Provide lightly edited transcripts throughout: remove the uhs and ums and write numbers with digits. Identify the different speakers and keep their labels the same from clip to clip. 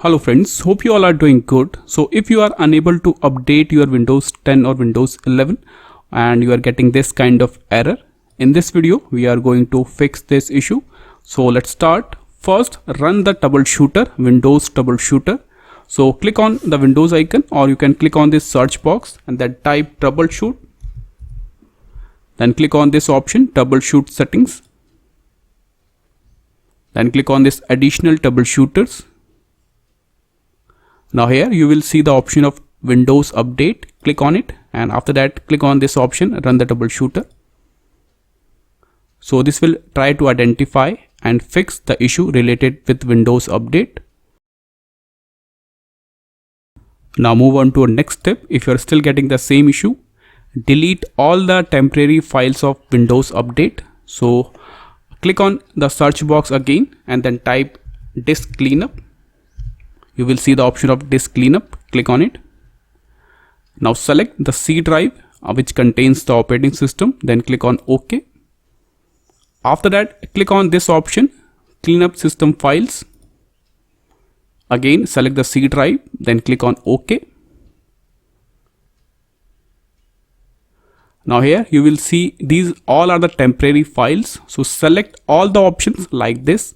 Speaker 1: Hello friends, hope you all are doing good. So if you are unable to update your Windows 10 or Windows 11 and you are getting this kind of error, in this video we are going to fix this issue. So let's start. First, run the troubleshooter, Windows troubleshooter. So click on the Windows icon, or you can click on this search box and then type troubleshoot. Then click on this option, troubleshoot settings. Then click on this additional troubleshooters. Now here you will see the option of Windows Update. Click on it, and after that click on this option, run the troubleshooter. So this will try to identify and fix the issue related with Windows Update. Now move on to our next step. If you are still getting the same issue, delete all the temporary files of Windows Update. So click on the search box again and then type disk cleanup. You will see the option of disk cleanup. Click on it. Now select the C drive which contains the operating system, then click on OK. After that, click on this option, clean up system files. Again select the C drive, then click on OK. Now here you will see these all are the temporary files. So select all the options like this.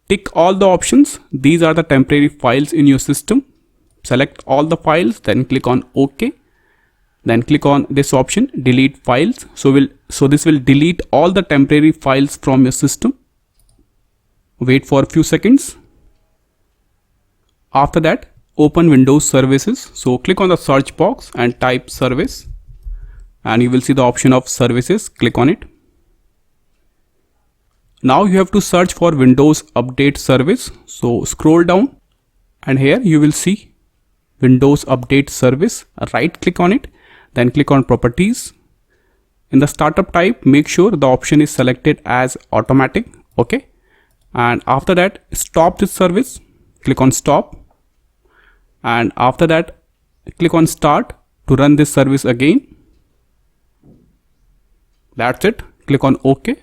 Speaker 1: Tick all the options. These are the temporary files in your system. Select all the files, then click on OK. Then click on this option, delete files. So this will delete all the temporary files from your system. Wait for a few seconds. After that, open Windows Services. So click on the search box and type service, and you will see the option of services. Click on it. Now you have to search for Windows Update Service. So scroll down and here you will see Windows Update Service. Right click on it, then click on Properties. In the startup type, make sure the option is selected as automatic. Okay. And after that, stop this service. Click on stop. And after that, click on start to run this service again. That's it. Click on OK.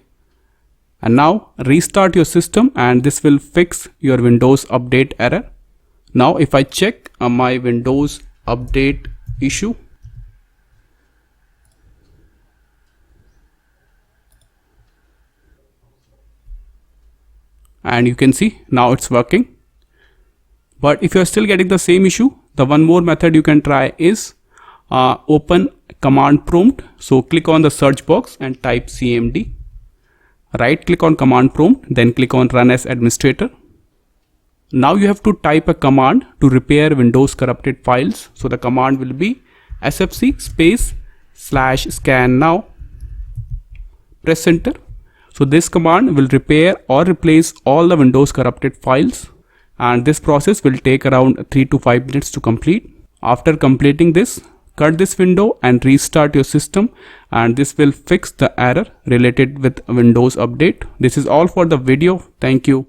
Speaker 1: And now restart your system and this will fix your Windows Update error. Now if I check my Windows Update issue, and you can see now it's working. But if you are still getting the same issue, the one more method you can try is open command prompt. So click on the search box and type CMD. Right click on command prompt, then click on run as administrator. Now you have to type a command to repair Windows corrupted files. So the command will be sfc space /scan now. Press enter. So this command will repair or replace all the Windows corrupted files, and this process will take around 3 to 5 minutes to complete. After completing this, cut this window and restart your system, and this will fix the error related with Windows Update. This is all for the video. Thank you.